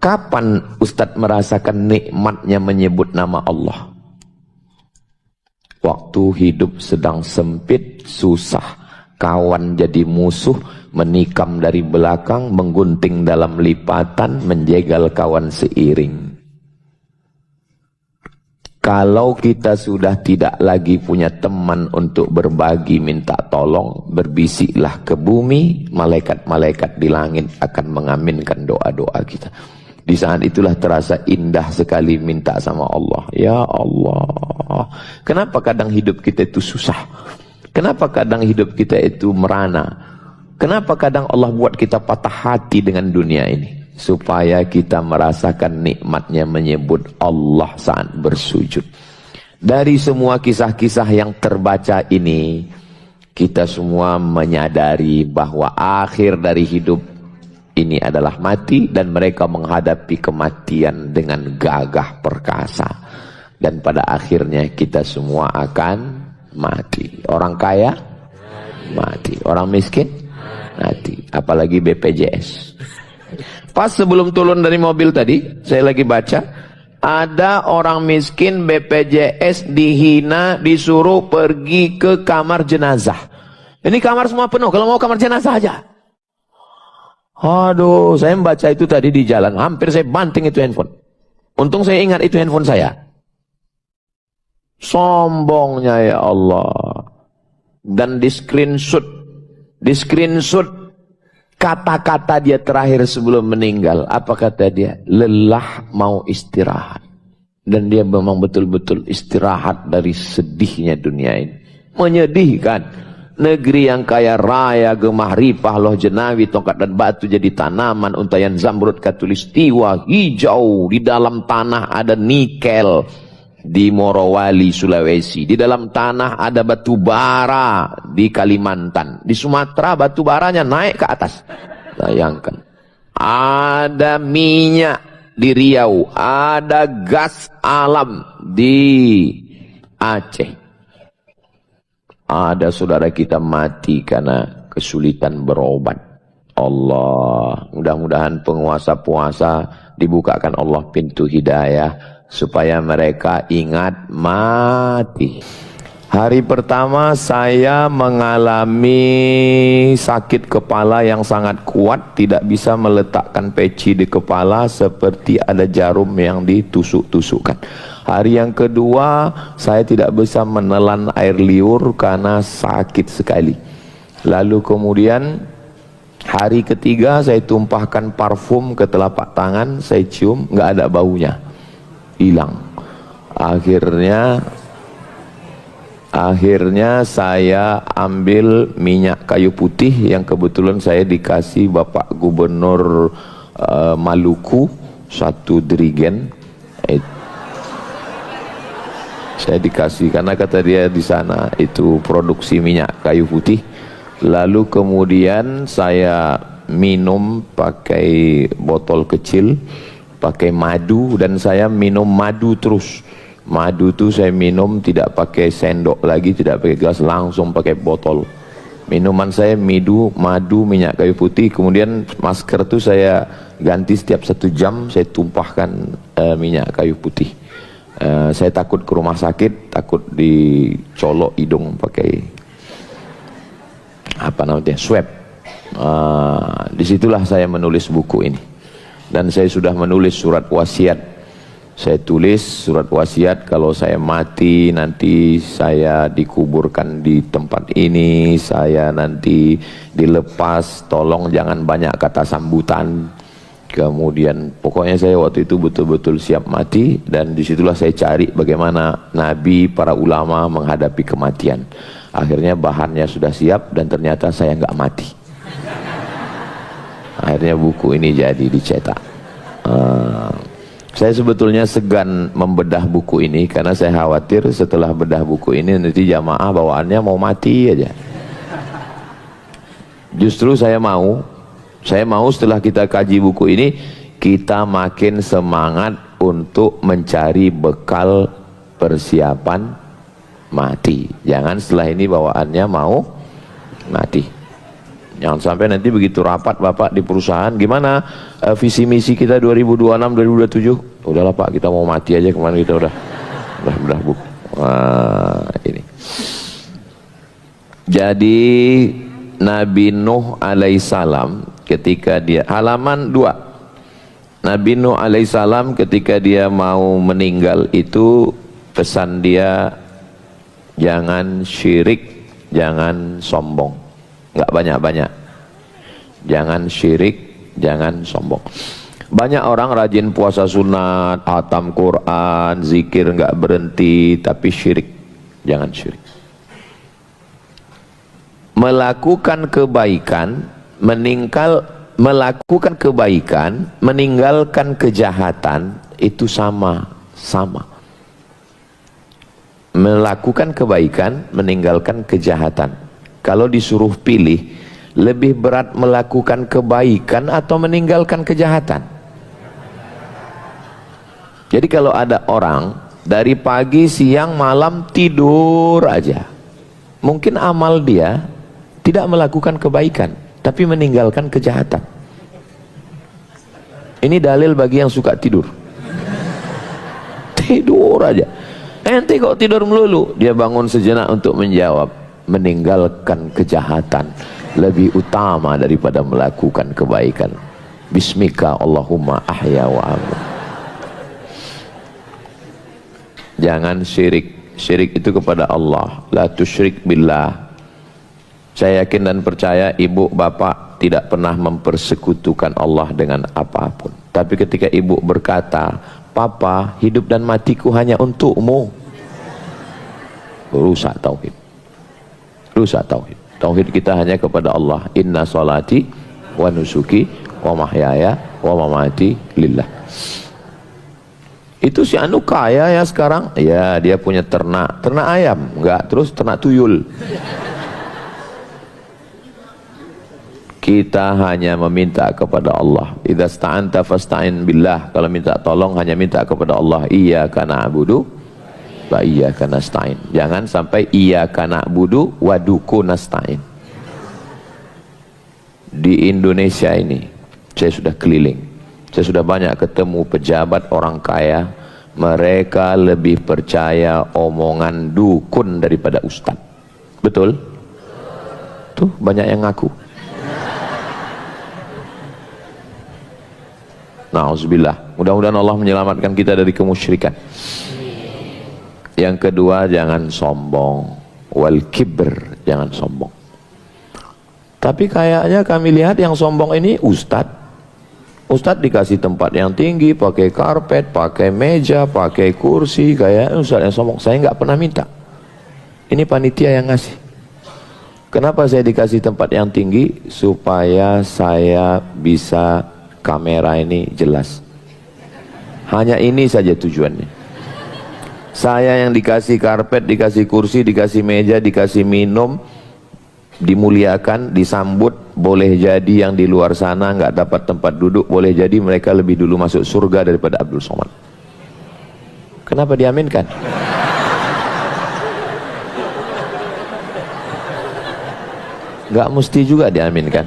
Kapan Ustadz merasakan nikmatnya menyebut nama Allah? Waktu hidup sedang sempit, susah, kawan jadi musuh, menikam dari belakang, menggunting dalam lipatan, menjegal kawan seiring. Kalau kita sudah tidak lagi punya teman untuk berbagi, minta tolong, berbisiklah ke bumi, malaikat-malaikat di langit akan mengaminkan doa-doa kita. Di saat itulah terasa indah sekali minta sama Allah. Ya Allah, kenapa kadang hidup kita itu susah? Kenapa kadang hidup kita itu merana? Kenapa kadang Allah buat kita patah hati dengan dunia ini? Supaya kita merasakan nikmatnya menyebut Allah saat bersujud. Dari semua kisah-kisah yang terbaca ini, kita semua menyadari bahwa akhir dari hidup ini adalah mati, dan mereka menghadapi kematian dengan gagah perkasa. Dan pada akhirnya kita semua akan mati. Orang kaya mati, orang miskin mati, apalagi BPJS. Pas sebelum turun dari mobil tadi, saya lagi baca, ada orang miskin BPJS dihina, disuruh pergi ke kamar jenazah. Ini kamar semua penuh, kalau mau kamar jenazah aja. Aduh, saya membaca itu tadi di jalan, hampir saya banting itu handphone. Untung saya ingat itu handphone saya. Sombongnya ya Allah. Dan di screenshot kata-kata dia terakhir sebelum meninggal. Apa kata dia? Lelah, mau istirahat. Dan dia memang betul-betul istirahat dari sedihnya dunia ini. Menyedihkan. Negeri yang kaya raya, gemah ripah, loh jenawi, tongkat dan batu jadi tanaman, untayan zamrud katulistiwa, hijau. Di dalam tanah ada nikel. Di Morowali, Sulawesi. Di dalam tanah ada batu bara di Kalimantan. Di Sumatera batu baranya naik ke atas. Bayangkan. Ada minyak di Riau. Ada gas alam di Aceh. Ada saudara kita mati karena kesulitan berobat. Allah, mudah-mudahan penguasa-puasa dibukakan Allah pintu hidayah supaya mereka ingat mati. Hari pertama saya mengalami sakit kepala yang sangat kuat, tidak bisa meletakkan peci di kepala, seperti ada jarum yang ditusuk-tusukkan. Hari yang kedua saya tidak bisa menelan air liur karena sakit sekali. Lalu kemudian hari ketiga saya tumpahkan parfum ke telapak tangan, saya cium, nggak ada baunya, hilang. Akhirnya saya ambil minyak kayu putih yang kebetulan saya dikasih Bapak Gubernur Maluku, satu dirigen. Saya dikasih karena kata dia di sana itu produksi minyak kayu putih. Lalu kemudian saya minum pakai botol kecil, pakai madu, dan saya minum madu terus. Madu itu saya minum tidak pakai sendok lagi, tidak pakai gelas, langsung pakai botol. Minuman saya madu, minyak kayu putih. Kemudian masker itu saya ganti setiap 1 jam, saya tumpahkan minyak kayu putih. Saya takut ke rumah sakit, takut dicolok hidung pakai apa namanya, swab. Disitulah saya menulis buku ini. Dan saya sudah menulis surat wasiat. Saya tulis surat wasiat, kalau saya mati nanti saya dikuburkan di tempat ini, saya nanti dilepas, tolong jangan banyak kata sambutan. Kemudian pokoknya saya waktu itu betul-betul siap mati, dan disitulah saya cari bagaimana Nabi, para ulama menghadapi kematian. Akhirnya bahannya sudah siap dan ternyata saya nggak mati. Akhirnya buku ini jadi dicetak. Saya sebetulnya segan membedah buku ini karena saya khawatir setelah bedah buku ini nanti jamaah bawaannya mau mati aja. Justru saya mau setelah kita kaji buku ini, kita makin semangat untuk mencari bekal persiapan mati. Jangan setelah ini bawaannya mau mati. Jangan sampai nanti begitu rapat Bapak di perusahaan, gimana visi misi kita 2026 2027? Udahlah Pak, kita mau mati aja, kemana kita udah Bu. Wah, ini. Jadi Nabi Nuh alaihissalam ketika dia halaman 2. Nabi Nuh alaihissalam ketika dia mau meninggal itu pesan dia jangan syirik, jangan sombong. Enggak banyak-banyak. Jangan syirik, jangan sombong. Banyak orang rajin puasa sunat, khatam Quran, zikir enggak berhenti, tapi syirik. Jangan syirik. Melakukan kebaikan, melakukan kebaikan, meninggalkan kejahatan itu sama. Melakukan kebaikan, meninggalkan kejahatan. Kalau disuruh pilih, lebih berat melakukan kebaikan atau meninggalkan kejahatan? Jadi kalau ada orang dari pagi, siang, malam tidur aja, mungkin amal dia tidak melakukan kebaikan, tapi meninggalkan kejahatan. Ini dalil bagi yang suka tidur. Tidur aja. Ente kok tidur melulu? Dia bangun sejenak untuk menjawab. Meninggalkan kejahatan lebih utama daripada melakukan kebaikan. Bismika Allahumma ahya wa amut. Jangan syirik. Syirik itu kepada Allah. La tusyrik billah. Saya yakin dan percaya ibu bapak tidak pernah mempersekutukan Allah dengan apapun. Tapi ketika ibu berkata, Papa, hidup dan matiku hanya untukmu, rusak tauhid. Rusak tauhid. Tauhid kita hanya kepada Allah. Inna salati wa nusuki wa mahyaya wa mamati lillah. Itu si anu kaya ya sekarang. Ya, dia punya ternak ayam, enggak, terus ternak tuyul. Kita hanya meminta kepada Allah. Idza sta'anta fasta'in billah. Kalau minta tolong hanya minta kepada Allah. Iyyaka na'budu wa iyyaka nasta'in. Jangan sampai iyyaka na'budu wa duku nasta'in. Di Indonesia ini saya sudah keliling, saya sudah banyak ketemu pejabat orang kaya, mereka lebih percaya omongan dukun daripada ustaz. Betul? Tuh banyak yang ngaku. Na'udzubillah. Mudah-mudahan Allah menyelamatkan kita dari kemusyrikan. Yang kedua, jangan sombong. Wal kibr, jangan sombong. Tapi kayaknya kami lihat yang sombong ini ustadz. Ustadz dikasih tempat yang tinggi, pakai karpet, pakai meja, pakai kursi. Kayak ustadz yang sombong. Saya nggak pernah minta. Ini panitia yang ngasih. Kenapa saya dikasih tempat yang tinggi? Supaya saya bisa kamera ini jelas. Hanya ini saja tujuannya. Saya yang dikasih karpet, dikasih kursi, dikasih meja, dikasih minum, dimuliakan, disambut. Boleh jadi yang di luar sana nggak dapat tempat duduk, boleh jadi mereka lebih dulu masuk surga daripada Abdul Somad. Kenapa diaminkan? Nggak mesti juga diaminkan.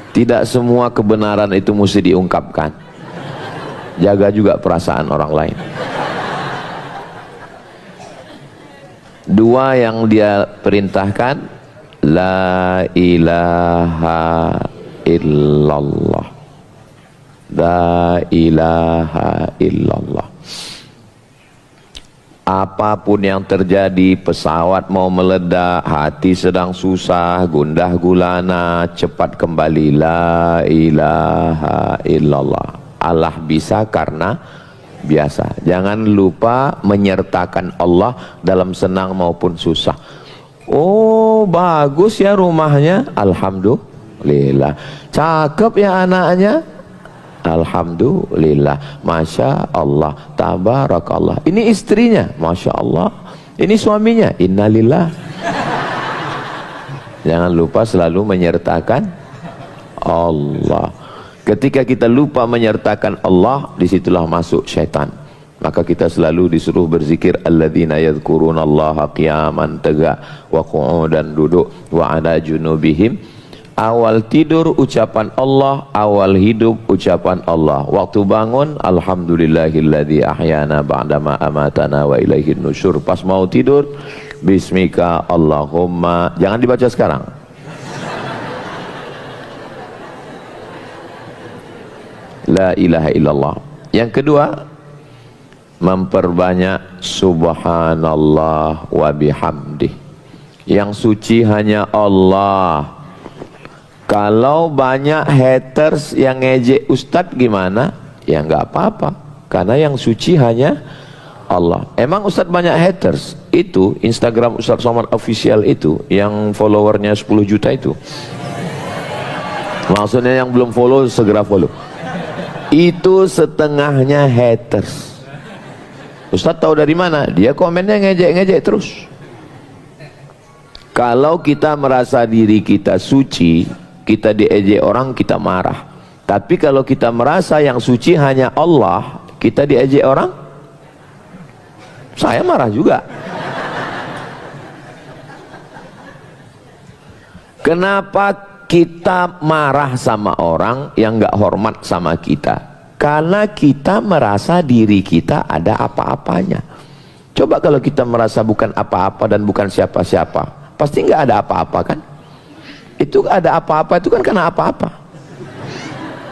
Tidak semua kebenaran itu mesti diungkapkan. Jaga juga perasaan orang lain. Dua yang dia perintahkan, la ilaha illallah. La ilaha illallah. Apapun yang terjadi, pesawat mau meledak, hati sedang susah, gundah gulana, cepat kembali, la ilaha illallah. Allah bisa karena biasa. Jangan lupa menyertakan Allah dalam senang maupun susah. Oh, bagus ya rumahnya, alhamdulillah. Cakep ya anaknya, alhamdulillah. Masya Allah, tabarakallah. Ini istrinya, masya Allah. Ini suaminya, innalillah. Jangan lupa selalu menyertakan Allah. Ketika kita lupa menyertakan Allah, disitulah masuk syaitan. Maka kita selalu disuruh berzikir alladzina yadhkurunallaha qiyaman, tegak, wa qu'udan, duduk, wa ala junubihim. Awal tidur ucapan Allah, awal hidup ucapan Allah. Waktu bangun alhamdulillahilladzi ahyana ba'dama amatana wa ilaihin nusyur. Pas mau tidur bismika Allahumma, jangan dibaca sekarang. La ilaha illallah. Yang kedua, memperbanyak subhanallah wa bihamdih. Yang suci hanya Allah. Kalau banyak haters yang ngejek Ustadz gimana? Ya nggak apa-apa, karena yang suci hanya Allah. Emang Ustadz banyak haters? Itu Instagram Ustadz Somad Official itu, yang followernya 10 juta itu. Maksudnya yang belum follow segera follow. Itu setengahnya haters. Ustadz tahu dari mana? Dia komennya ngejek-ngejek terus. Kalau kita merasa diri kita suci, kita diejek orang, kita marah. Tapi kalau kita merasa yang suci hanya Allah, kita diejek orang, saya marah juga. Kenapa kita marah sama orang yang gak hormat sama kita? Karena kita merasa diri kita ada apa-apanya. Coba kalau kita merasa bukan apa-apa dan bukan siapa-siapa, pasti gak ada apa-apa kan? Itu ada apa-apa itu kan karena apa-apa.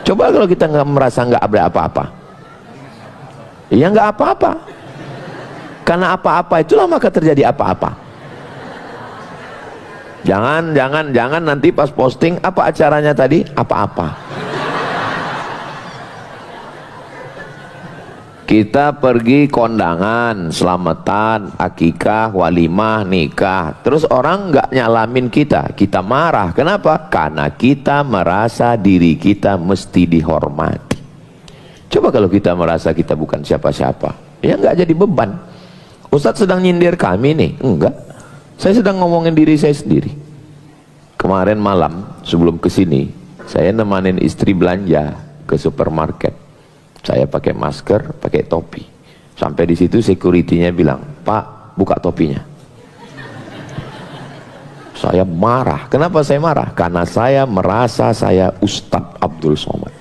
Coba kalau kita nggak merasa nggak ada apa-apa, ya nggak apa-apa. Karena apa-apa itulah maka terjadi apa-apa. Jangan nanti pas posting apa acaranya tadi, apa-apa. Kita pergi kondangan, selamatan, akikah, walimah, nikah. Terus orang nggak nyalamin kita, kita marah. Kenapa? Karena kita merasa diri kita mesti dihormati. Coba kalau kita merasa kita bukan siapa-siapa, ya nggak jadi beban. Ustadz sedang nyindir kami nih? Enggak. Saya sedang ngomongin diri saya sendiri. Kemarin malam sebelum kesini, saya nemanin istri belanja ke supermarket. Saya pakai masker, pakai topi. Sampai di situ security-nya bilang, "Pak, buka topinya." Saya marah. Kenapa saya marah? Karena saya merasa saya Ustadz Abdul Somad.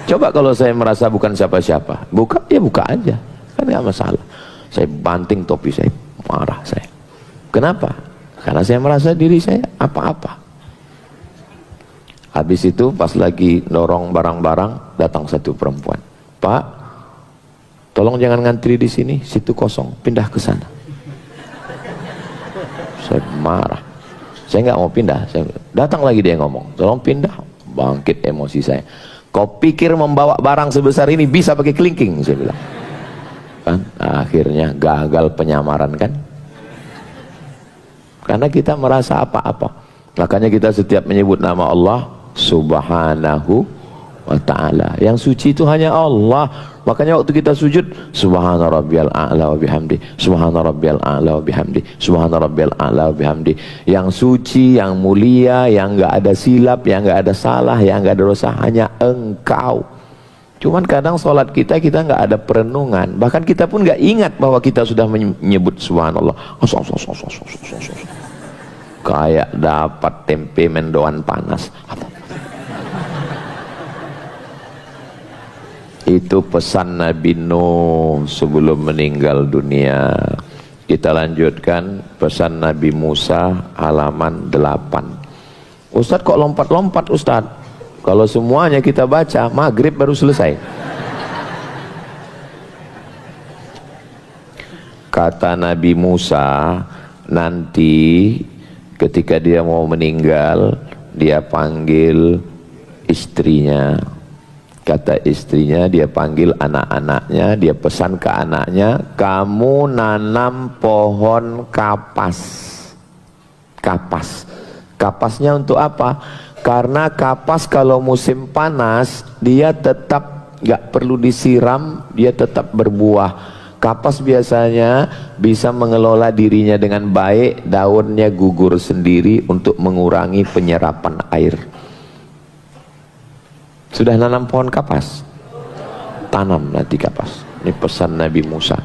Coba kalau saya merasa bukan siapa-siapa, buka ya buka aja, kan nggak masalah. Saya banting topi saya, marah saya. Kenapa? Karena saya merasa diri saya apa-apa. Habis itu pas lagi dorong barang-barang, datang satu perempuan. "Pak, tolong jangan ngantri di sini, situ kosong, pindah ke sana." Saya marah. Saya nggak mau pindah. Datang lagi dia ngomong, "Tolong pindah." Bangkit emosi saya. "Kau pikir membawa barang sebesar ini bisa pakai kelingking?" Saya bilang. Kan akhirnya gagal penyamaran kan? Karena kita merasa apa-apa. Makanya kita setiap menyebut nama Allah Subhanahu wa ta'ala, yang suci itu hanya Allah. Makanya waktu kita sujud, subhana rabbiyal a'la wa bihamdi, subhana rabbiyal a'la wa bihamdi, subhana rabbiyal a'la wa bihamdi. Yang suci, yang mulia, yang enggak ada silap, yang enggak ada salah, yang enggak ada dosa, hanya Engkau. Cuman kadang sholat kita enggak ada perenungan, bahkan kita pun enggak ingat bahwa kita sudah menyebut subhanallah. Kayak dapat tempe mendoan panas. Itu pesan Nabi Nuh sebelum meninggal dunia. Kita lanjutkan pesan Nabi Musa halaman 8. Ustadz kok lompat-lompat Ustadz? Kalau semuanya kita baca, maghrib baru selesai. Kata Nabi Musa, nanti ketika dia mau meninggal, dia panggil istrinya. Kata istrinya, dia panggil anak-anaknya, dia pesan ke anaknya, "Kamu nanam pohon kapas." Kapas. Kapasnya untuk apa? Karena kapas kalau musim panas, dia tetap nggak perlu disiram, dia tetap berbuah. Kapas biasanya bisa mengelola dirinya dengan baik, daunnya gugur sendiri untuk mengurangi penyerapan air. Sudah nanam pohon kapas? Tanam nanti kapas. Ini pesan Nabi Musa.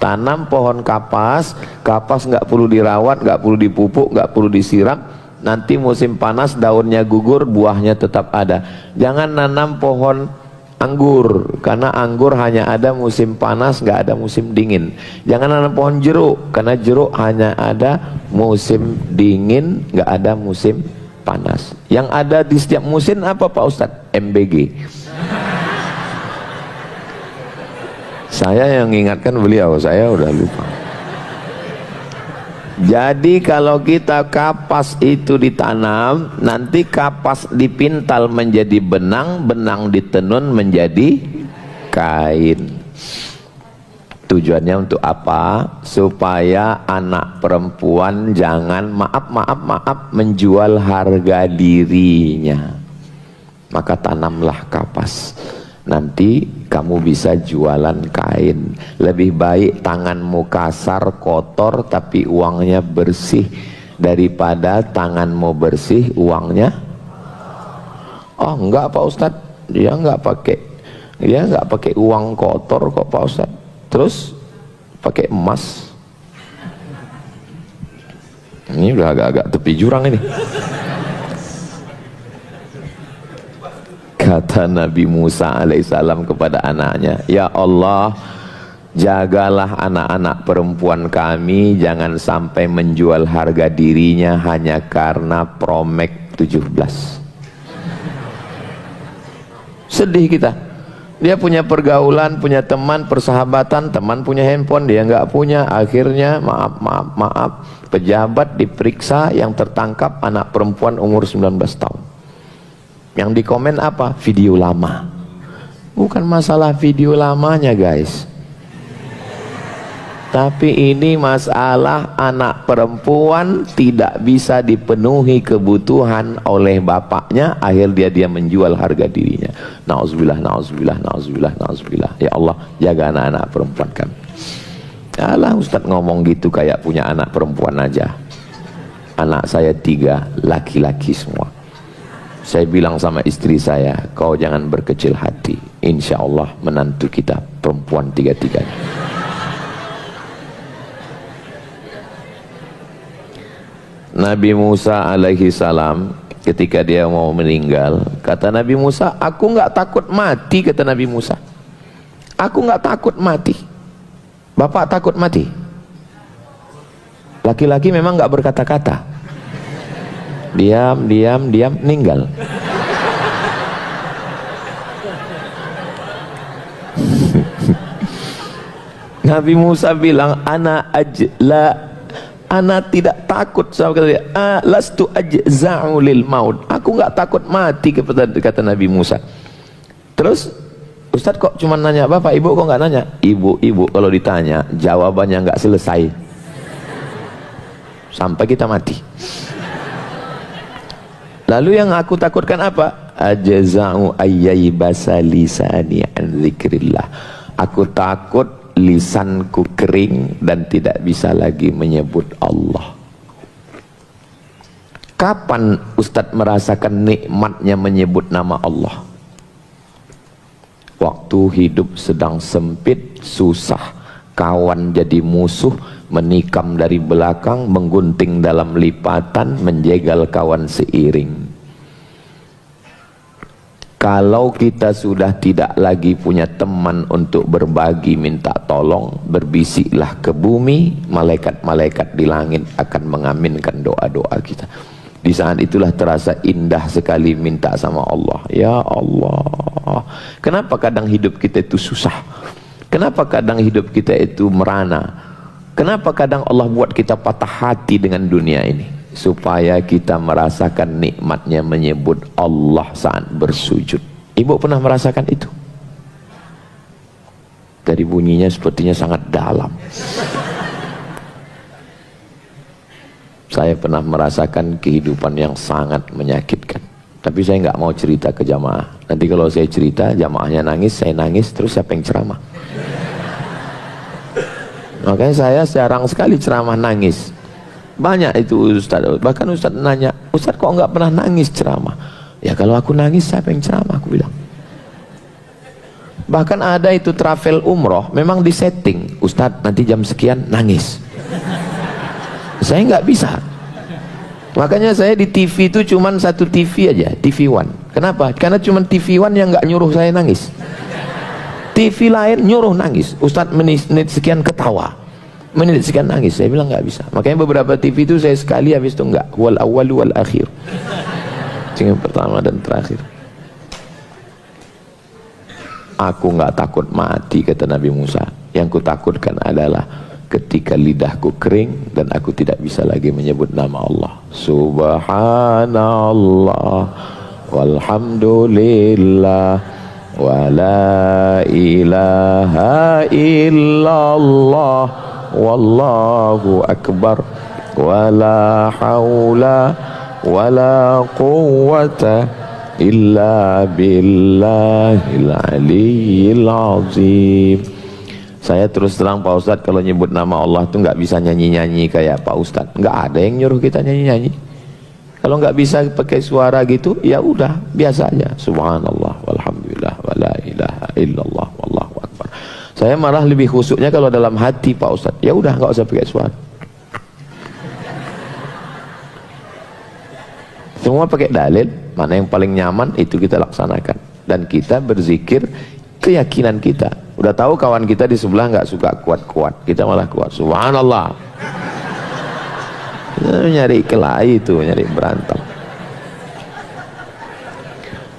Tanam pohon kapas, kapas nggak perlu dirawat, nggak perlu dipupuk, nggak perlu disiram. Nanti musim panas daunnya gugur, buahnya tetap ada. Jangan nanam pohon anggur, karena anggur hanya ada musim panas, nggak ada musim dingin. Jangan nanam pohon jeruk, karena jeruk hanya ada musim dingin, nggak ada musim panas. Yang ada di setiap musim apa Pak Ustadz? MBG. Saya yang ingatkan beliau, saya udah lupa. Jadi kalau kita kapas itu ditanam, nanti kapas dipintal menjadi benang, benang ditenun menjadi kain. Tujuannya untuk apa? Supaya anak perempuan jangan maaf menjual harga dirinya. Maka tanamlah kapas. Nanti kamu bisa jualan kain. Lebih baik tanganmu kasar, kotor, tapi uangnya bersih, daripada tanganmu bersih, uangnya oh enggak Pak Ustadz, dia enggak pakai uang kotor kok Pak Ustadz, terus pakai emas. Ini udah agak-agak tepi jurang ini. Kata Nabi Musa alaihissalam kepada anaknya, ya Allah, jagalah anak-anak perempuan kami, jangan sampai menjual harga dirinya hanya karena Promek 17. Sedih kita. Dia punya pergaulan, punya teman, persahabatan, teman punya handphone, dia nggak punya. Akhirnya maaf, pejabat diperiksa, yang tertangkap anak perempuan umur 19 tahun. Yang di komen apa? Video lama. Bukan masalah video lamanya guys, tapi ini masalah anak perempuan tidak bisa dipenuhi kebutuhan oleh bapaknya, akhir dia menjual harga dirinya. Nauzubillah, nauzubillah, nauzubillah, nauzubillah. Ya Allah, jaga anak-anak perempuan kami. Alah Ustadz ngomong gitu kayak punya anak perempuan aja. Anak saya 3, laki-laki semua. Saya bilang sama istri saya, kau jangan berkecil hati, insya Allah menantu kita perempuan 3-tiganya. Nabi Musa alaihi salam ketika dia mau meninggal, kata Nabi Musa, aku nggak takut mati, kata Nabi Musa. Aku nggak takut mati. Bapak takut mati? Laki-laki memang nggak berkata-kata. Diam, meninggal. Nabi Musa bilang, ana tidak takut, sama kata dia, lastu ajza'u lil maut. Aku nggak takut mati, kata Nabi Musa. Terus Ustadz kok cuma nanya bapak, ibu kok nggak nanya? Ibu kalau ditanya jawabannya nggak selesai sampai kita mati. Lalu yang aku takutkan apa? Ajza'u ayyibasa lisani an dzikrillah. Aku takut lisanku kering dan tidak bisa lagi menyebut Allah. Kapan Ustadz merasakan nikmatnya menyebut nama Allah? Waktu hidup sedang sempit, susah, kawan jadi musuh, menikam dari belakang, menggunting dalam lipatan, menjegal kawan seiring. Kalau kita sudah tidak lagi punya teman untuk berbagi, minta tolong, berbisiklah ke bumi, malaikat-malaikat di langit akan mengaminkan doa-doa kita. Di saat itulah terasa indah sekali minta sama Allah. Ya Allah, kenapa kadang hidup kita itu susah? Kenapa kadang hidup kita itu merana? Kenapa kadang Allah buat kita patah hati dengan dunia ini? Supaya kita merasakan nikmatnya menyebut Allah saat bersujud. Ibu pernah merasakan itu? Dari bunyinya sepertinya sangat dalam. Saya pernah merasakan kehidupan yang sangat menyakitkan. Tapi saya nggak mau cerita ke jamaah. Nanti kalau saya cerita, jamaahnya nangis, saya nangis, terus siapa yang ceramah? Makanya saya jarang sekali ceramah nangis. Banyak itu Ustaz, bahkan Ustaz nanya, Ustaz kok nggak pernah nangis ceramah? Ya kalau aku nangis siapa yang ceramah, aku bilang. Bahkan ada itu travel umroh, memang disetting, Ustadz nanti jam sekian nangis. Saya nggak bisa. Makanya saya di TV itu cuman satu TV aja, TV One. Kenapa? Karena cuman TV One yang nggak nyuruh saya nangis. TV lain nyuruh nangis. Ustadz menit sekian ketawa, menit sekian nangis. Saya bilang nggak bisa. Makanya beberapa TV itu saya sekali, habis itu nggak. Wal awal wal akhir. Yang pertama dan terakhir. Aku nggak takut mati, kata Nabi Musa. Yang kutakutkan adalah ketika lidahku kering dan aku tidak bisa lagi menyebut nama Allah. Subhanallah walhamdulillah wa la ilaha illallah wallahu akbar wa la hawla wa la quwwata illa billahil aliyyil azim. Saya terus terang Pak Ustadz, kalau nyebut nama Allah tuh nggak bisa nyanyi-nyanyi kayak Pak Ustadz. Nggak ada yang nyuruh kita nyanyi-nyanyi. Kalau nggak bisa pakai suara gitu, ya udah biasa aja. Subhanallah walhamdulillah wa la ilaha illallah wallahu akbar. Saya malah lebih khusyuknya kalau dalam hati Pak Ustadz. Ya udah nggak usah pakai suara. Semua pakai dalil, mana yang paling nyaman itu kita laksanakan. Dan kita berzikir keyakinan kita. Udah tahu kawan kita di sebelah nggak suka kuat-kuat, kita malah kuat. Subhanallah. Nyari kelahi itu, nyari berantem.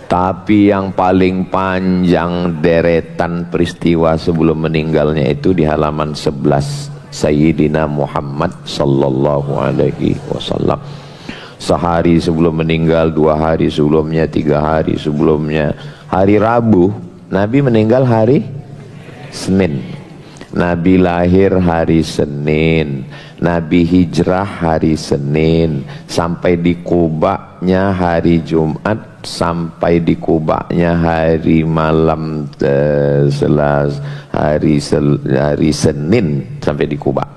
Tapi yang paling panjang deretan peristiwa sebelum meninggalnya itu di halaman 11 Sayyidina Muhammad sallallahu alaihi wasallam. Sehari sebelum meninggal, 2 hari sebelumnya, 3 hari sebelumnya. Hari Rabu, Nabi meninggal hari Senin. Nabi lahir hari Senin. Nabi hijrah hari Senin. Sampai di Kuba'nya hari Jumat. Sampai di Kuba'nya hari malam hari Senin. Sampai di Kuba'.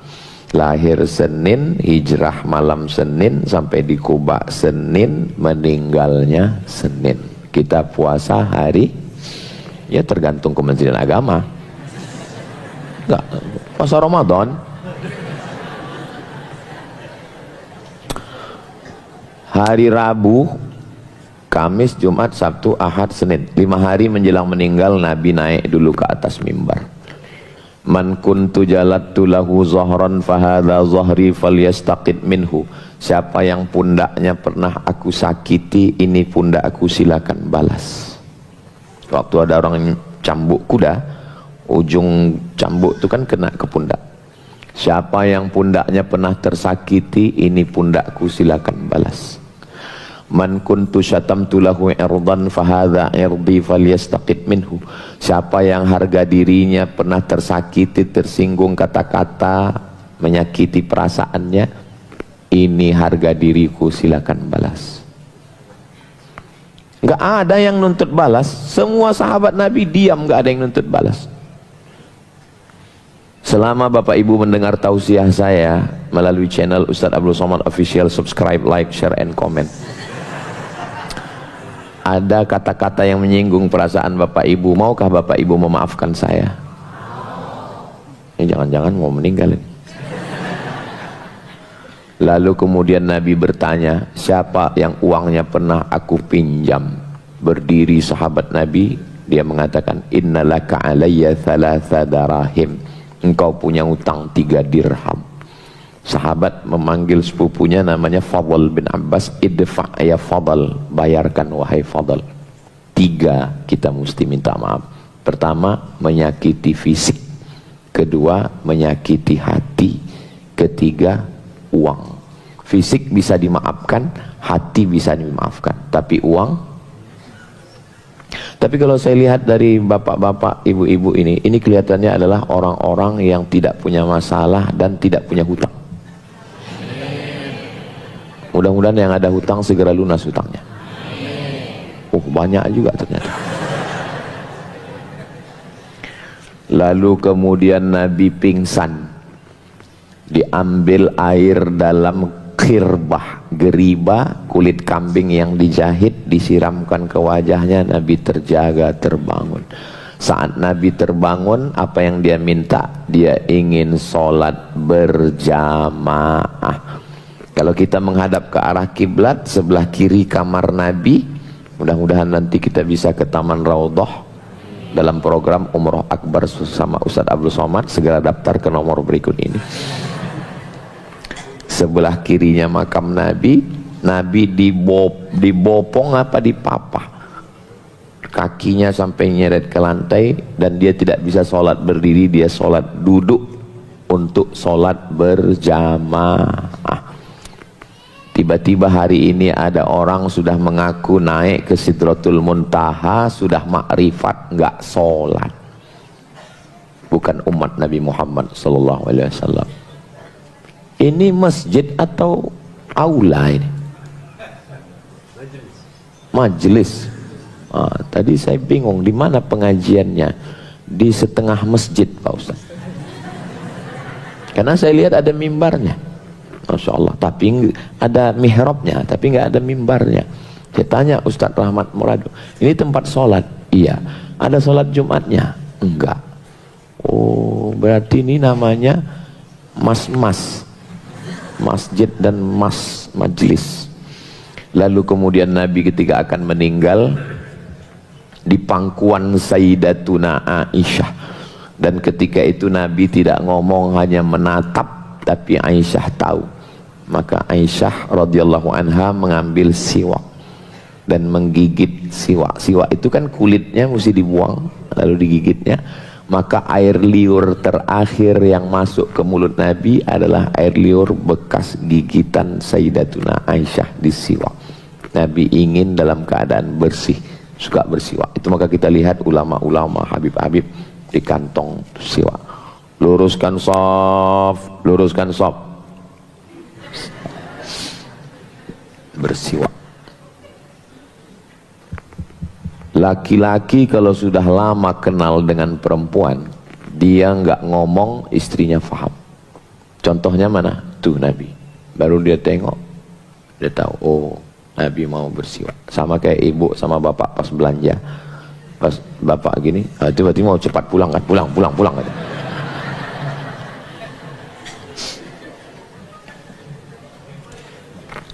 Lahir Senin, hijrah malam Senin, sampai di Kuba Senin, meninggalnya Senin. Kita puasa hari, ya tergantung Kementerian Agama. Enggak, puasa Ramadan. Hari Rabu, Kamis, Jumat, Sabtu, Ahad, Senin. 5 hari menjelang meninggal, Nabi naik dulu ke atas mimbar. Man kuntu jalattu lahu zahran fahadha zahri falyastaqid minhu. Siapa yang pundaknya pernah aku sakiti, ini pundak aku, silakan balas. Waktu ada orang cambuk kuda, ujung cambuk itu kan kena ke pundak. Siapa yang pundaknya pernah tersakiti, ini pundakku, silakan balas. Man kuntu syatamtu lahu irdan fahadha irdi falyastaqid minhu. Siapa yang harga dirinya pernah tersakiti, tersinggung kata-kata, menyakiti perasaannya, ini harga diriku, silakan balas. Enggak ada yang nuntut balas. Semua sahabat Nabi diam, enggak ada yang nuntut balas. Selama Bapak Ibu mendengar tausiah saya melalui channel Ustadz Abdul Somad Official, subscribe, like, share, and comment. Ada kata-kata yang menyinggung perasaan Bapak Ibu, maukah Bapak Ibu memaafkan saya? Jangan-jangan mau meninggal. Lalu kemudian Nabi bertanya, siapa yang uangnya pernah aku pinjam? Berdiri sahabat Nabi, dia mengatakan, innalaka alayya thalatha darahim. Engkau punya utang 3 dirham. Sahabat memanggil sepupunya namanya Fadl bin Abbas, idfa' ya Fadl, bayarkan wahai Fadl. 3 kita mesti minta maaf. Pertama, menyakiti fisik. Kedua, menyakiti hati. Ketiga, uang. Fisik bisa dimaafkan, hati bisa dimaafkan, tapi uang. Tapi kalau saya lihat dari bapak-bapak, ibu-ibu ini kelihatannya adalah orang-orang yang tidak punya masalah dan tidak punya hutang. Mudah-mudahan yang ada hutang segera lunas hutangnya. Banyak juga ternyata. Lalu kemudian Nabi pingsan. Diambil air dalam khirbah, geriba, kulit kambing yang dijahit, disiramkan ke wajahnya. Nabi terjaga, terbangun. Saat Nabi terbangun, apa yang dia minta? Dia ingin sholat berjamaah. Kalau kita menghadap ke arah kiblat, sebelah kiri kamar Nabi. Mudah-mudahan nanti kita bisa ke Taman Raudhah dalam program Umroh Akbar sama Ustadz Abdul Somad. Segera daftar ke nomor berikut ini. Sebelah kirinya makam Nabi. Nabi dibopong apa dipapah, kakinya sampai nyeret ke lantai, dan dia tidak bisa sholat berdiri, dia sholat duduk untuk sholat berjamaah. Tiba-tiba hari ini ada orang sudah mengaku naik ke Sidratul Muntaha, sudah makrifat, nggak sholat. Bukan umat Nabi Muhammad SAW. Ini masjid atau aula ini? Majelis. Tadi saya bingung di mana pengajiannya, di setengah masjid Pak Ustaz. Karena saya lihat ada mimbarnya, Masya Allah, tapi ada mihrabnya, tapi nggak ada mimbarnya. Saya tanya Ustadz Rahmat Muradu, ini tempat sholat? Iya. Ada sholat Jumatnya? Enggak. Oh, berarti ini namanya mas-mas, masjid dan majelis. Lalu kemudian Nabi ketika akan meninggal di pangkuan Sayyidatuna Aisyah, dan ketika itu Nabi tidak ngomong, hanya menatap, tapi Aisyah tahu. Maka Aisyah radhiyallahu anha mengambil siwak dan menggigit siwak. Siwak itu kan kulitnya mesti dibuang lalu digigitnya. Maka air liur terakhir yang masuk ke mulut Nabi adalah air liur bekas gigitan Sayyidatuna Aisyah di siwak. Nabi ingin dalam keadaan bersih, suka bersiwak. Itu maka kita lihat ulama-ulama, Habib-habib di kantong siwak. Luruskan shaf, luruskan shaf. Bersiwak. Laki-laki kalau sudah lama kenal dengan perempuan, dia nggak ngomong, istrinya paham. Contohnya mana? Tuh Nabi. Baru dia tengok, dia tahu, oh Nabi mau bersiwak. Sama kayak ibu sama bapak pas belanja. Pas bapak gini, tiba-tiba mau cepat pulang kan, pulang kan.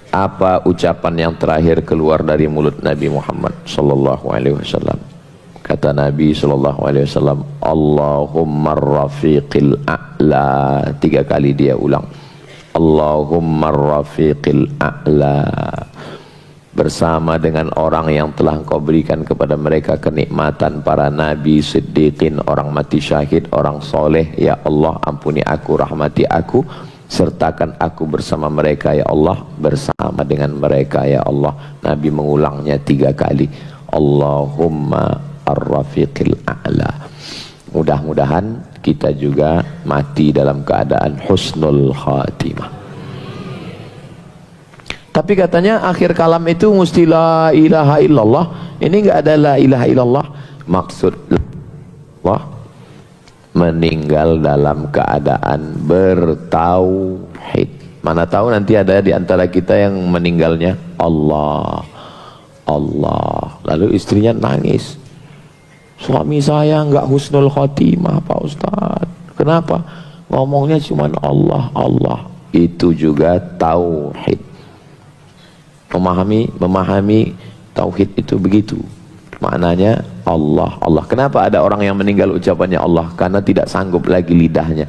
Apa ucapan yang terakhir keluar dari mulut Nabi Muhammad sallallahu alaihi wasallam? Kata Nabi sallallahu alaihi wasallam, Allahumma rafiqil a'la. 3 kali dia ulang, Allahumma rafiqil a'la. Bersama dengan orang yang telah Engkau berikan kepada mereka kenikmatan, para nabi, siddiqin, orang mati syahid, orang soleh. Ya Allah, ampuni aku, rahmati aku, sertakan aku bersama mereka ya Allah, bersama dengan mereka ya Allah. Nabi mengulangnya 3 kali, Allahumma ar-rafiqil a'la. Mudah-mudahan kita juga mati dalam keadaan husnul khatimah. Tapi katanya akhir kalam itu mesti la ilaha illallah. Ini enggak ada la ilaha illallah. Maksud Allah meninggal dalam keadaan bertauhid. Mana tahu nanti ada di antara kita yang meninggalnya Allah, Allah. Lalu istrinya nangis, suami saya enggak husnul khotimah Pak Ustadz. Kenapa? Ngomongnya cuma Allah, Allah. Itu juga tauhid. Memahami tauhid itu begitu. Maknanya Allah, Allah. Kenapa ada orang yang meninggal ucapannya Allah? Karena tidak sanggup lagi lidahnya.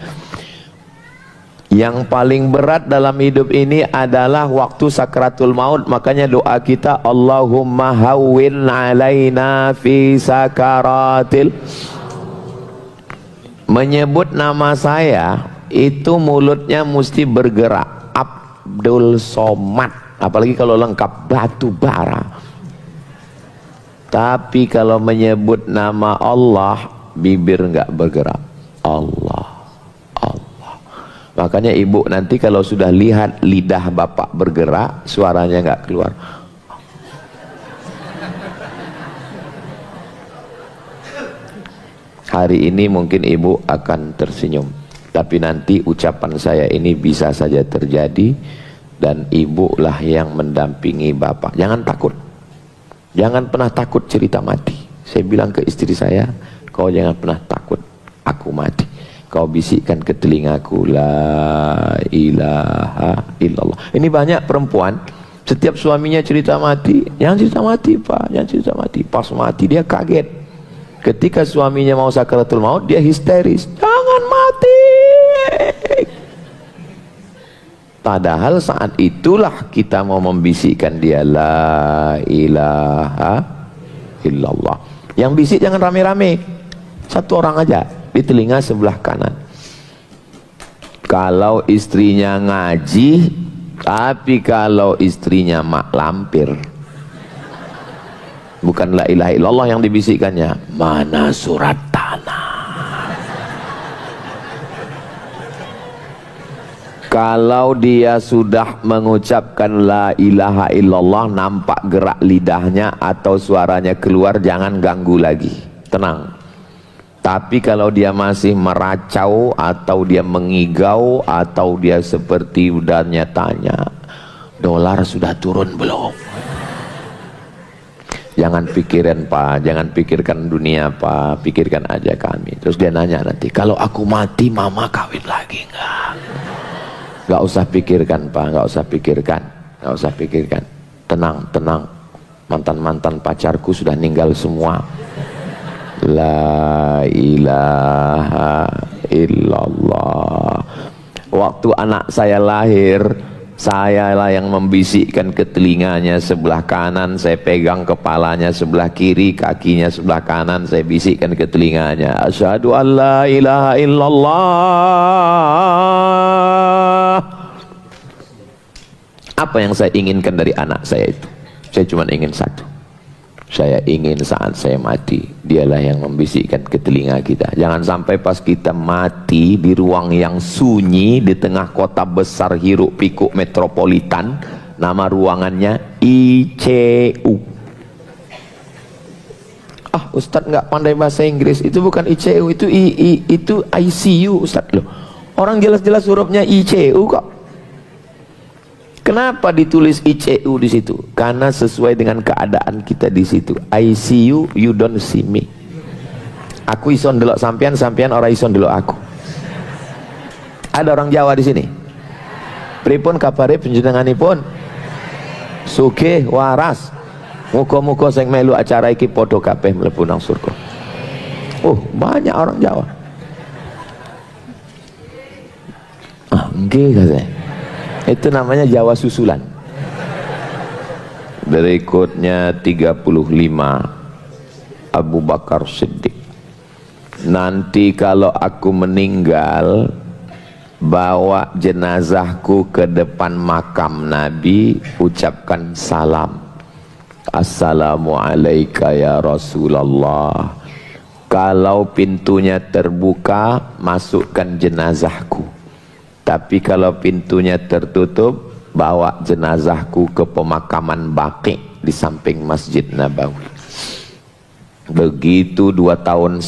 Yang paling berat dalam hidup ini adalah waktu sakratul maut. Makanya doa kita, Allahumma hawwin alaina fi sakaratil. Menyebut nama saya itu mulutnya mesti bergerak. Abdul Somad. Apalagi kalau lengkap batu bara. Tapi kalau menyebut nama Allah, bibir nggak bergerak. Allah, Allah. Makanya ibu nanti kalau sudah lihat lidah bapak bergerak, suaranya nggak keluar. Hari ini mungkin ibu akan tersenyum, tapi nanti ucapan saya ini bisa saja terjadi, dan ibu lah yang mendampingi bapak. Jangan takut, jangan pernah takut cerita mati. Saya bilang ke istri saya, kau jangan pernah takut aku mati. Kau bisikkan ke telingaku, la ilaha illallah. Ini banyak perempuan, setiap suaminya cerita mati, jangan cerita mati pak, jangan cerita mati. Pas mati dia kaget. Ketika suaminya mau sakaratul maut, dia histeris, jangan mati. Padahal saat itulah kita mau membisikkan dia, la ilaha illallah. Yang bisik jangan rame-rame, satu orang aja di telinga sebelah kanan. Kalau istrinya ngaji, tapi kalau istrinya mak lampir, bukan la ilaha illallah yang dibisikkannya, mana surat tanah. Kalau dia sudah mengucapkan la ilaha illallah, nampak gerak lidahnya atau suaranya keluar, jangan ganggu lagi, tenang. Tapi kalau dia masih meracau atau dia mengigau atau dia seperti udah tanya, dolar sudah turun belum? Jangan pikirin pak, jangan pikirkan dunia pak, pikirkan aja kami. Terus dia nanya nanti, kalau aku mati mama kawin lagi enggak? Gak usah pikirkan pak, gak usah pikirkan, gak usah pikirkan. Tenang, tenang. Mantan-mantan pacarku sudah meninggal semua. La ilaha illallah. Waktu anak saya lahir, saya lah yang membisikkan ke telinganya sebelah kanan, saya pegang kepalanya sebelah kiri, kakinya sebelah kanan, saya bisikkan ke telinganya, asyhadu an la ilaha illallah. Apa yang saya inginkan dari anak saya itu? Saya cuma ingin satu. Saya ingin saat saya mati, dialah yang membisikkan ke telinga kita. Jangan sampai pas kita mati di ruang yang sunyi di tengah kota besar hiruk pikuk metropolitan, nama ruangannya ICU. Ah, Ustadz nggak pandai bahasa Inggris, itu bukan ICU, itu ICU Ustadz loh. Orang jelas-jelas hurufnya ICU kok. Kenapa ditulis ICU di situ? Karena sesuai dengan keadaan kita di situ. I see you, you don't see me. Aku ison delok sampean, sampean ora ison delok aku. Ada orang Jawa di sini. Pripun kabare panjenenganipun? Sugih waras. Muga-muga sing melu acara iki padha kabeh mlebu nang surga. Banyak orang Jawa. Nggih katanya. Itu namanya Jawa susulan. Berikutnya 35, Abu Bakar Siddiq. Nanti kalau aku meninggal, bawa jenazahku ke depan makam Nabi, ucapkan salam, assalamualaikum ya Rasulullah. Kalau pintunya terbuka, masukkan jenazahku. Tapi kalau pintunya tertutup, bawa jenazahku ke pemakaman Baqi di samping Masjid Nabawi. Begitu 2,5 tahun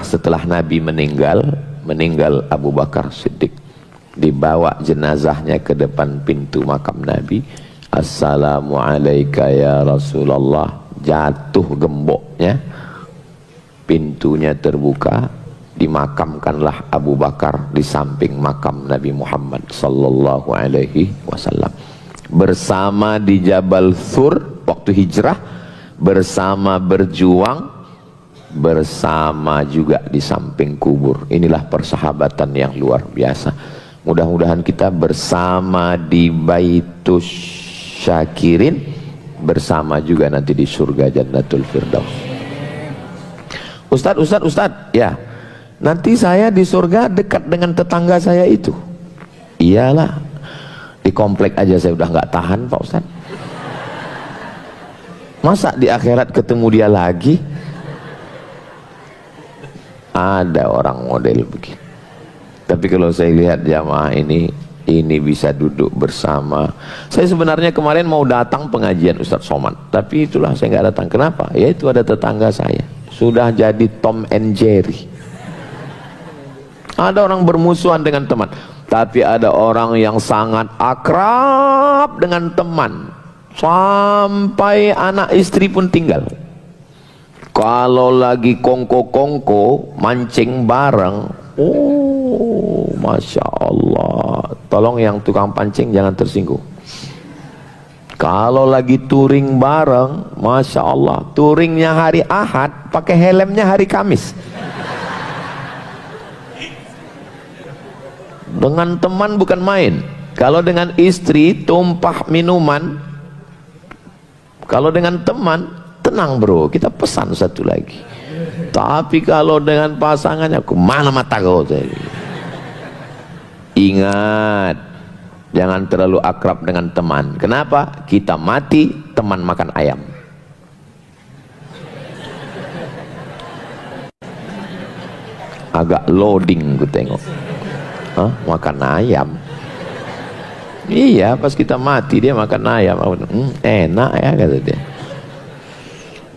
setelah Nabi meninggal Abu Bakar Siddiq. Dibawa jenazahnya ke depan pintu makam Nabi. Assalamualaikum ya Rasulullah. Jatuh gemboknya, pintunya terbuka. Dimakamkanlah Abu Bakar di samping makam Nabi Muhammad sallallahu alaihi wasallam. Bersama di Jabal Thur waktu hijrah, bersama berjuang, bersama juga di samping kubur. Inilah persahabatan yang luar biasa. Mudah-mudahan kita bersama di Baitus Syakirin, bersama juga nanti di surga Jannatul Firdaus. Ustadz, ya. Nanti saya di surga dekat dengan tetangga saya itu. Iyalah, di komplek aja saya udah nggak tahan Pak Ustadz. Masa di akhirat ketemu dia lagi? Ada orang model begitu. Tapi kalau saya lihat jamaah ini bisa duduk bersama. Saya sebenarnya kemarin mau datang pengajian Ustadz Somad, tapi itulah saya nggak datang. Kenapa? Ya itu ada tetangga saya. Sudah jadi Tom and Jerry. Ada orang bermusuhan dengan teman, tapi ada orang yang sangat akrab dengan teman, sampai anak istri pun tinggal. Kalau lagi kongko-kongko mancing bareng, oh Masya Allah, tolong yang tukang pancing jangan tersinggung. Kalau lagi touring bareng, Masya Allah, touringnya hari Ahad, pakai helmnya hari Kamis. Dengan teman bukan main. Kalau dengan istri tumpah minuman, kalau dengan teman tenang bro, kita pesan satu lagi. Tapi kalau dengan pasangannya, kemana mata kau tadi? Ingat, jangan terlalu akrab dengan teman. Kenapa? Kita mati, teman makan ayam. Agak loading gue tengok. Hah? Makan ayam? Iya, pas kita mati dia makan ayam. Enak ya kata dia.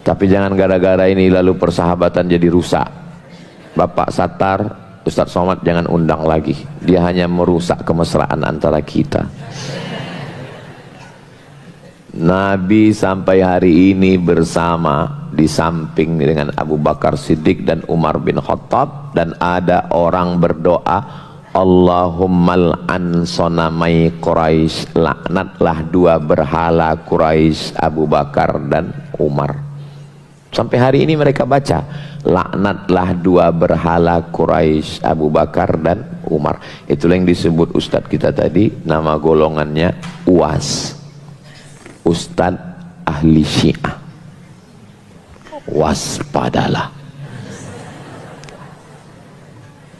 Tapi jangan gara-gara ini lalu persahabatan jadi rusak. Bapak Sattar, Ustadz Somad jangan undang lagi. Dia hanya merusak kemesraan antara kita. Nabi sampai hari ini bersama di samping dengan Abu Bakar Siddiq dan Umar bin Khattab, dan ada orang berdoa, Allahumma al'an sonamai Quraisy, laknatlah dua berhala Quraisy, Abu Bakar dan Umar. Sampai hari ini mereka baca, laknatlah dua berhala Quraisy, Abu Bakar dan Umar. Itulah yang disebut Ustadz kita tadi, nama golongannya UAS, Ustadz Ahli Syiah. Waspadalah.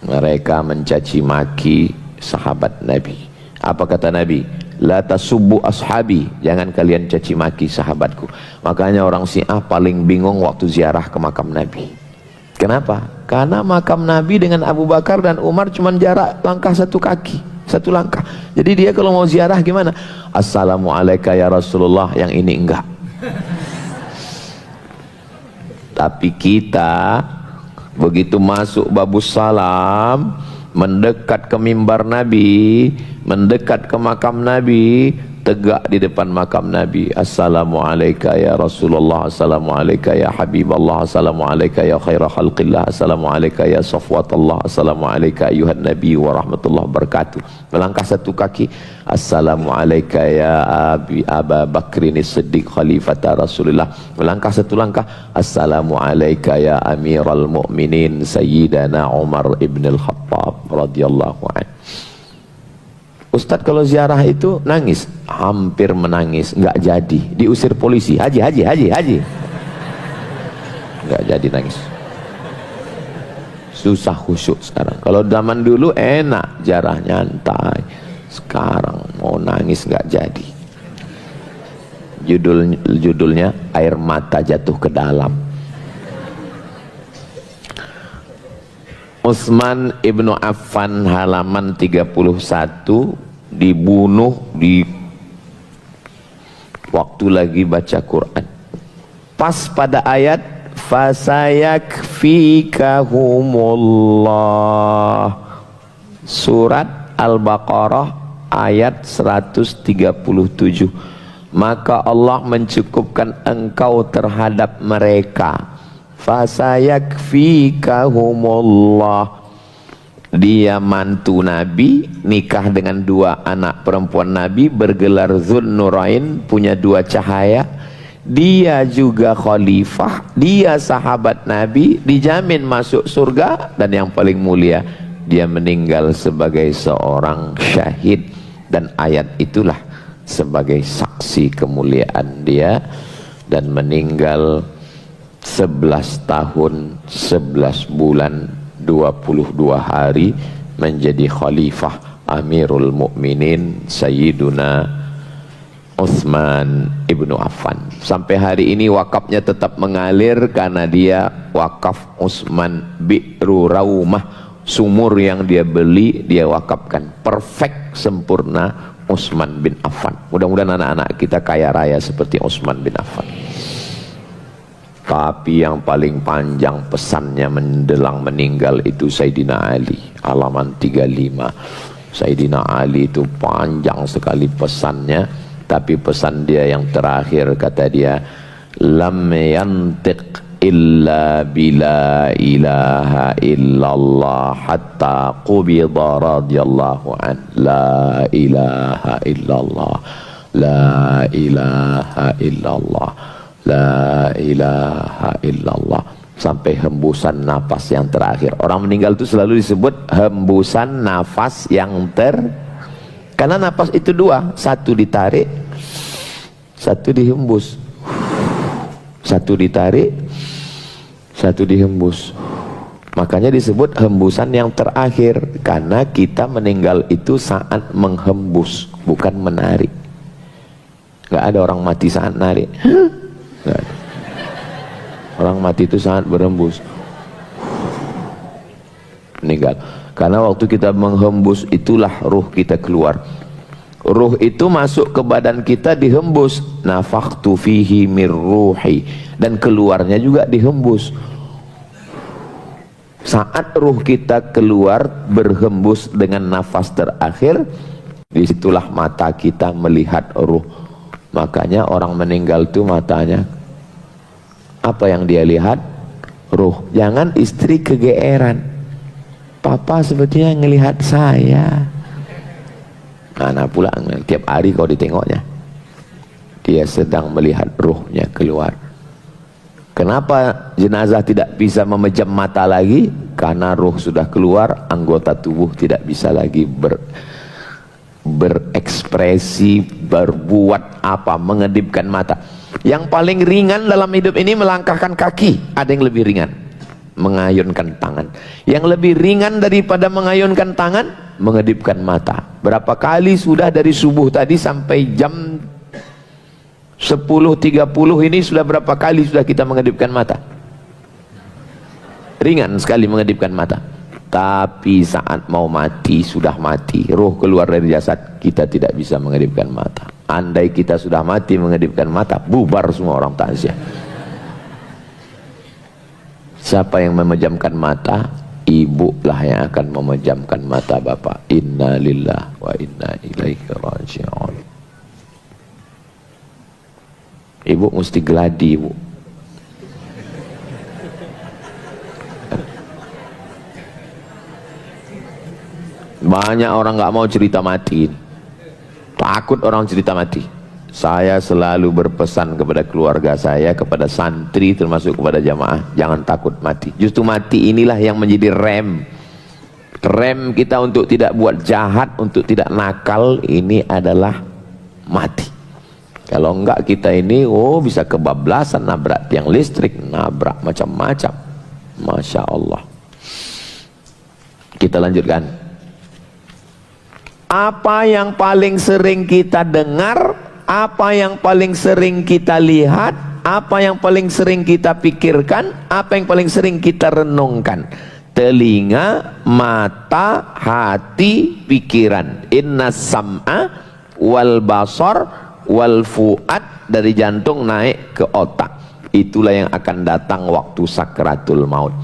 Mereka mencaci maki sahabat Nabi. Apa kata Nabi? La tasubbu ashabi, jangan kalian caci maki sahabatku. Makanya orang Syiah paling bingung waktu ziarah ke makam Nabi. Kenapa? Karena makam Nabi dengan Abu Bakar dan Umar cuma jarak langkah satu kaki, satu langkah. Jadi dia kalau mau ziarah gimana? Assalamualaikum ya Rasulullah, yang ini enggak. Tapi kita begitu masuk babus salam, mendekat ke mimbar Nabi, mendekat ke makam Nabi, tegak di depan makam Nabi. Assalamualaikum ya Rasulullah, assalamualaikum ya Habiballah, assalamualaikum ya khaira khalqillah, assalamualaikum ya safwatallah, assalamualaikum ayuhan Nabi wa rahmatullahi wabarakatuh. Melangkah satu kaki, assalamualaikum ya Aba Bakrin Siddiq khalifata Rasulullah. Melangkah satu langkah, assalamualaikum ya Amiral Mu'minin Sayyidana Umar ibn al-Khattab radhiyallahu anhu. Ustadz kalau ziarah itu nangis, hampir menangis, nggak jadi, diusir polisi, haji, nggak jadi nangis. Susah khusyuk sekarang. Kalau zaman dulu enak, ziarah nyantai. Sekarang mau nangis nggak jadi. Judulnya air mata jatuh ke dalam. Utsman ibnu Affan halaman 31 dibunuh di waktu lagi baca Quran, pas pada ayat fasayakfikahumullah, surat Al-Baqarah ayat 137. Maka Allah mencukupkan engkau terhadap mereka. Fasayakfikahumullah. Dia mantu Nabi, nikah dengan dua anak perempuan Nabi, bergelar Zunnurain, punya dua cahaya. Dia juga khalifah, dia sahabat Nabi, dijamin masuk surga, dan yang paling mulia, dia meninggal sebagai seorang syahid. Dan ayat itulah sebagai saksi kemuliaan dia, dan meninggal 11 tahun 11 bulan 22 hari menjadi khalifah Amirul Mukminin Sayyiduna Utsman ibnu Affan. Sampai hari ini wakafnya tetap mengalir karena dia wakaf Utsman Bi'ru Raumah, sumur yang dia beli dia wakafkan. Perfect, sempurna Utsman bin Affan. Mudah-mudahan anak-anak kita kaya raya seperti Utsman bin Affan. Tapi yang paling panjang pesannya menjelang meninggal itu Sayyidina Ali, halaman 35. Sayyidina Ali itu panjang sekali pesannya, tapi pesan dia yang terakhir kata dia, lam yantiq illa bila ilaha illallah hatta qubida radhiyallahu an. La ilaha illallah, la ilaha illallah, la ilaha illallah, sampai hembusan nafas yang terakhir. Orang meninggal itu selalu disebut hembusan nafas yang karena nafas itu dua, satu ditarik, satu dihembus. Satu ditarik, satu dihembus. Makanya disebut hembusan yang terakhir, karena kita meninggal itu saat menghembus, bukan menarik. Gak ada orang mati saat narik. Gak ada. Orang mati itu saat berhembus, meninggal. Karena waktu kita menghembus itulah ruh kita keluar. Ruh itu masuk ke badan kita, dihembus, nafakhtu fihi mir ruhi, dan keluarnya juga dihembus. Saat ruh kita keluar berhembus dengan nafas terakhir, disitulah mata kita melihat ruh. Makanya orang meninggal itu matanya, apa yang dia lihat? Ruh. Jangan istri kegeeran, papa sebetulnya ngelihat saya. Anak pula tiap hari kau ditengoknya, dia sedang melihat ruhnya keluar. Kenapa jenazah tidak bisa memejam mata lagi? Karena ruh sudah keluar, anggota tubuh tidak bisa lagi berekspresi, berbuat apa, mengedipkan mata. Yang paling ringan dalam hidup ini melangkahkan kaki. Ada yang lebih ringan, mengayunkan tangan. Yang lebih ringan daripada mengayunkan tangan, mengedipkan mata. Berapa kali sudah dari subuh tadi sampai jam 10.30 ini, sudah berapa kali sudah kita mengedipkan mata? Ringan sekali mengedipkan mata. Tapi saat mau mati, sudah mati, ruh keluar dari jasad, kita tidak bisa mengedipkan mata. Andai kita sudah mati mengedipkan mata, bubar semua orang takziah. Siapa yang memejamkan mata? Ibu lah yang akan memejamkan mata bapak. Inna lillah wa inna ilaihi raji'un. Ibu mesti geladi, ibu. Banyak orang nggak mau cerita mati, takut orang cerita mati. Saya selalu berpesan kepada keluarga saya, kepada santri, termasuk kepada jamaah, jangan takut mati. Justru mati inilah yang menjadi rem kita untuk tidak buat jahat, untuk tidak nakal. Ini adalah mati. Kalau enggak kita ini bisa kebablasan, nabrak tiang listrik, nabrak macam-macam. Masya Allah. Kita lanjutkan. Apa yang paling sering kita dengar, apa yang paling sering kita lihat, apa yang paling sering kita pikirkan, apa yang paling sering kita renungkan? Telinga, mata, hati, pikiran. Inna sam'a wal basar wal fuad, dari jantung naik ke otak. Itulah yang akan datang waktu sakratul maut.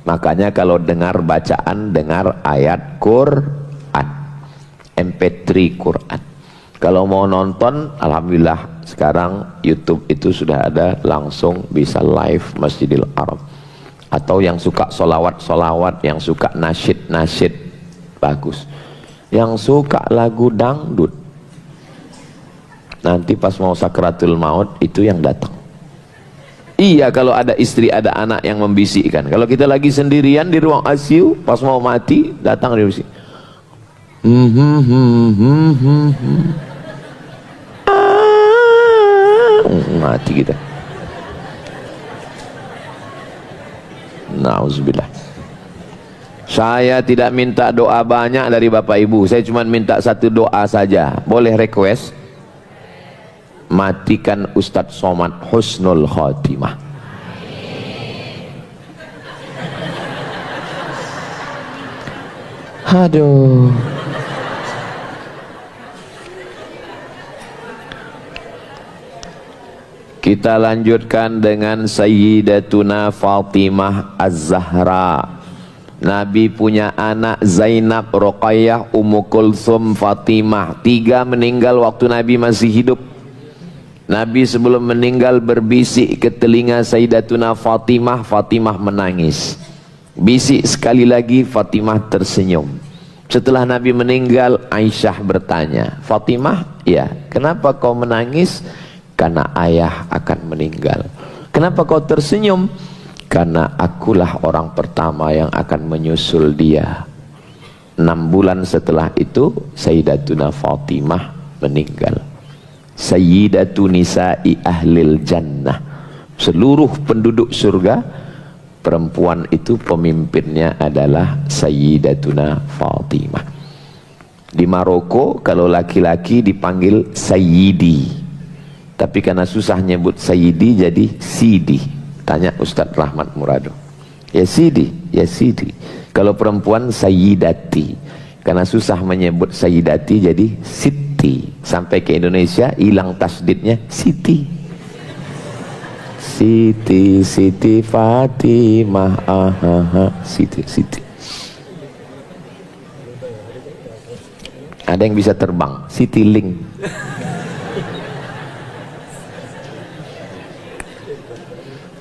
Makanya kalau dengar bacaan, dengar ayat Quran, MP3 Quran. Kalau mau nonton, alhamdulillah sekarang YouTube itu sudah ada, langsung bisa live Masjidil Haram. Atau yang suka solawat-solawat, yang suka nasyid-nasyid, bagus. Yang suka lagu dangdut, nanti pas mau sakratul maut itu yang datang. Iya, kalau ada istri, ada anak yang membisikkan. Kalau kita lagi sendirian di ruang ICU, pas mau mati, datang dia bisik. Mati kita. Nauzubillah. Saya tidak minta doa banyak dari Bapak Ibu, saya cuma minta satu doa saja. Boleh request? Matikan Ustadz Somad husnul khotimah. Aduh. Kita lanjutkan dengan Sayyidatuna Fatimah Az-Zahra. Nabi punya anak Zainab, Ruqayyah, Ummu Kulsum, Fatimah. 3 meninggal waktu Nabi masih hidup. Nabi sebelum meninggal berbisik ke telinga Sayyidatuna Fatimah, Fatimah menangis. Bisik sekali lagi, Fatimah tersenyum. Setelah Nabi meninggal, Aisyah bertanya, Fatimah, ya, kenapa kau menangis? Karena ayah akan meninggal. Kenapa kau tersenyum? Karena akulah orang pertama yang akan menyusul dia. 6 bulan setelah itu, Sayyidatuna Fatimah meninggal. Sayyidatu nisa'i ahlil jannah. Seluruh penduduk surga, perempuan itu pemimpinnya adalah Sayyidatuna Fatimah. Di Maroko kalau laki-laki dipanggil Sayyidi, tapi karena susah nyebut Sayyidi jadi Sidi. Tanya Ustadz Rahmat Murado, ya Sidi, ya Sidi. Kalau perempuan Sayyidati, karena susah menyebut Sayyidati jadi Siti. Sampai ke Indonesia hilang tasdidnya Siti. Siti, Siti Fatimah, Siti, Siti. Ada yang bisa terbang, Siti Ling.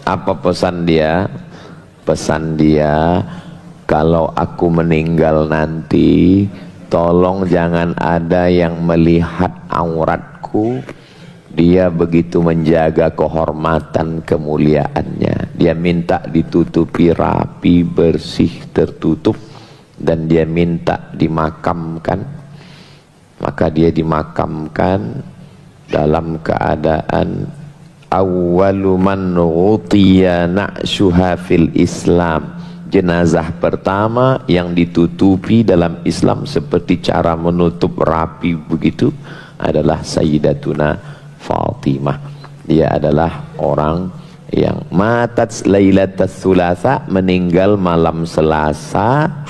Apa pesan dia? Pesan dia, kalau aku meninggal nanti, tolong jangan ada yang melihat auratku. Dia begitu menjaga kehormatan kemuliaannya. Dia minta ditutupi rapi, bersih, tertutup. Dan dia minta dimakamkan. Maka dia dimakamkan dalam keadaan awwalu man ghutiya na'syuha fil Islam. Jenazah pertama yang ditutupi dalam Islam seperti cara menutup rapi begitu adalah Sayyidatuna Fatimah. Dia adalah orang yang matat lailatul tsulasa, meninggal malam Selasa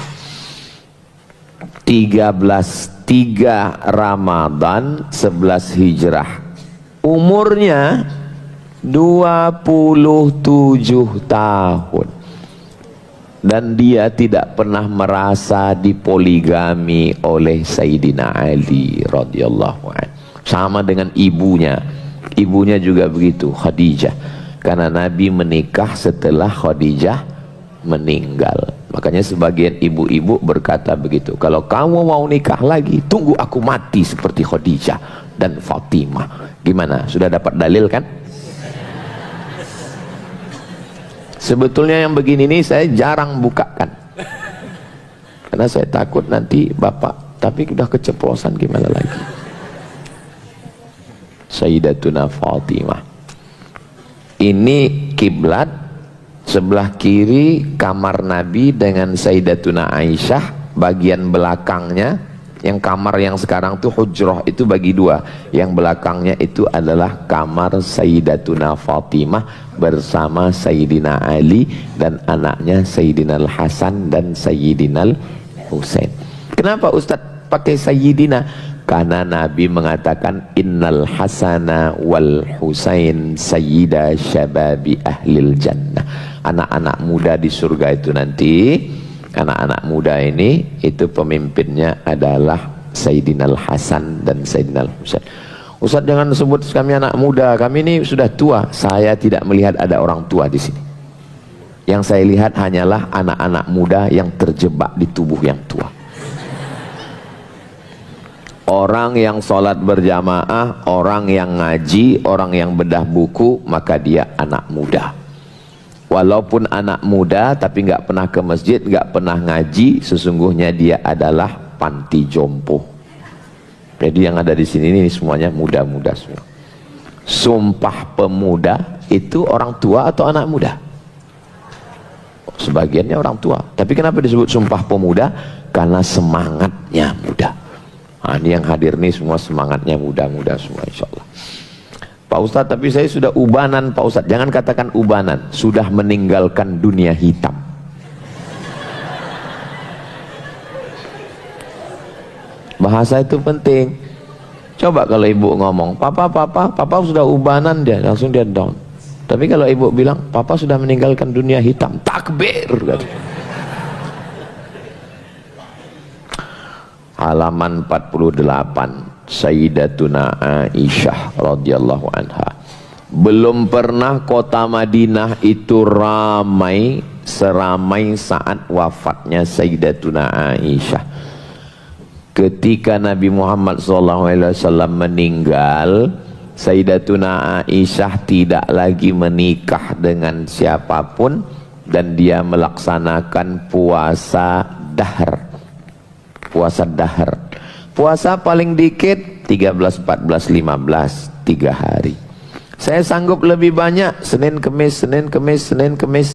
3 Ramadan 11 Hijrah. Umurnya 27 tahun. Dan dia tidak pernah merasa dipoligami oleh Sayyidina Ali radhiyallahu anhu. Sama dengan ibunya. Ibunya juga begitu, Khadijah. Karena Nabi menikah setelah Khadijah meninggal. Makanya sebagian ibu-ibu berkata begitu, kalau kamu mau nikah lagi, tunggu aku mati seperti Khadijah dan Fatimah. Gimana? Sudah dapat dalil kan? Sebetulnya yang begini ini saya jarang bukakan, karena saya takut nanti bapak, tapi udah keceplosan gimana lagi. Sayyidatuna Fatimah ini kiblat, sebelah kiri kamar Nabi dengan Sayyidatuna Aisyah, bagian belakangnya yang kamar yang sekarang tuh hujrah itu bagi 2, yang belakangnya itu adalah kamar Sayyidatuna Fatimah bersama Sayyidina Ali dan anaknya Sayyidina Hasan dan Sayyidina Husain. Kenapa Ustadz pakai Sayyidina? Karena Nabi mengatakan innal Hasana wal Husain sayyida syababi ahlil jannah. Anak-anak muda di surga itu nanti, anak-anak muda ini itu pemimpinnya adalah Sayyidina Hasan dan Sayyidina Husain. Ustaz jangan sebut kami anak muda, kami ini sudah tua. Saya tidak melihat ada orang tua di sini. Yang saya lihat hanyalah anak-anak muda yang terjebak di tubuh yang tua. Orang yang sholat berjamaah, orang yang ngaji, orang yang bedah buku, maka dia anak muda. Walaupun anak muda tapi nggak pernah ke masjid, nggak pernah ngaji, sesungguhnya dia adalah panti jompo. Jadi yang ada di sini ini semuanya muda-muda semua. Sumpah Pemuda itu orang tua atau anak muda? Sebagiannya orang tua. Tapi kenapa disebut Sumpah Pemuda? Karena semangatnya muda. Nah, ini yang hadir nih semua semangatnya muda-muda semua, insya Allah. Pak Ustadz, tapi saya sudah ubanan Pak Ustadz. Jangan katakan ubanan, sudah meninggalkan dunia hitam. Bahasa itu penting. Coba kalau ibu ngomong, papa sudah ubanan, dia langsung dia down. Tapi kalau ibu bilang, papa sudah meninggalkan dunia hitam, takbir. Halaman 48. Sayyidatuna Aisyah radhiyallahu anha. Belum pernah kota Madinah itu ramai seramai saat wafatnya Sayyidatuna Aisyah. Ketika Nabi Muhammad SAW meninggal, Sayyidatuna Aisyah tidak lagi menikah dengan siapapun dan dia melaksanakan puasa dahar. Puasa dahar. Puasa paling dikit 13, 14, 15, 3 hari. Saya sanggup lebih banyak, Senin Kemis, Senin Kemis, Senin Kemis.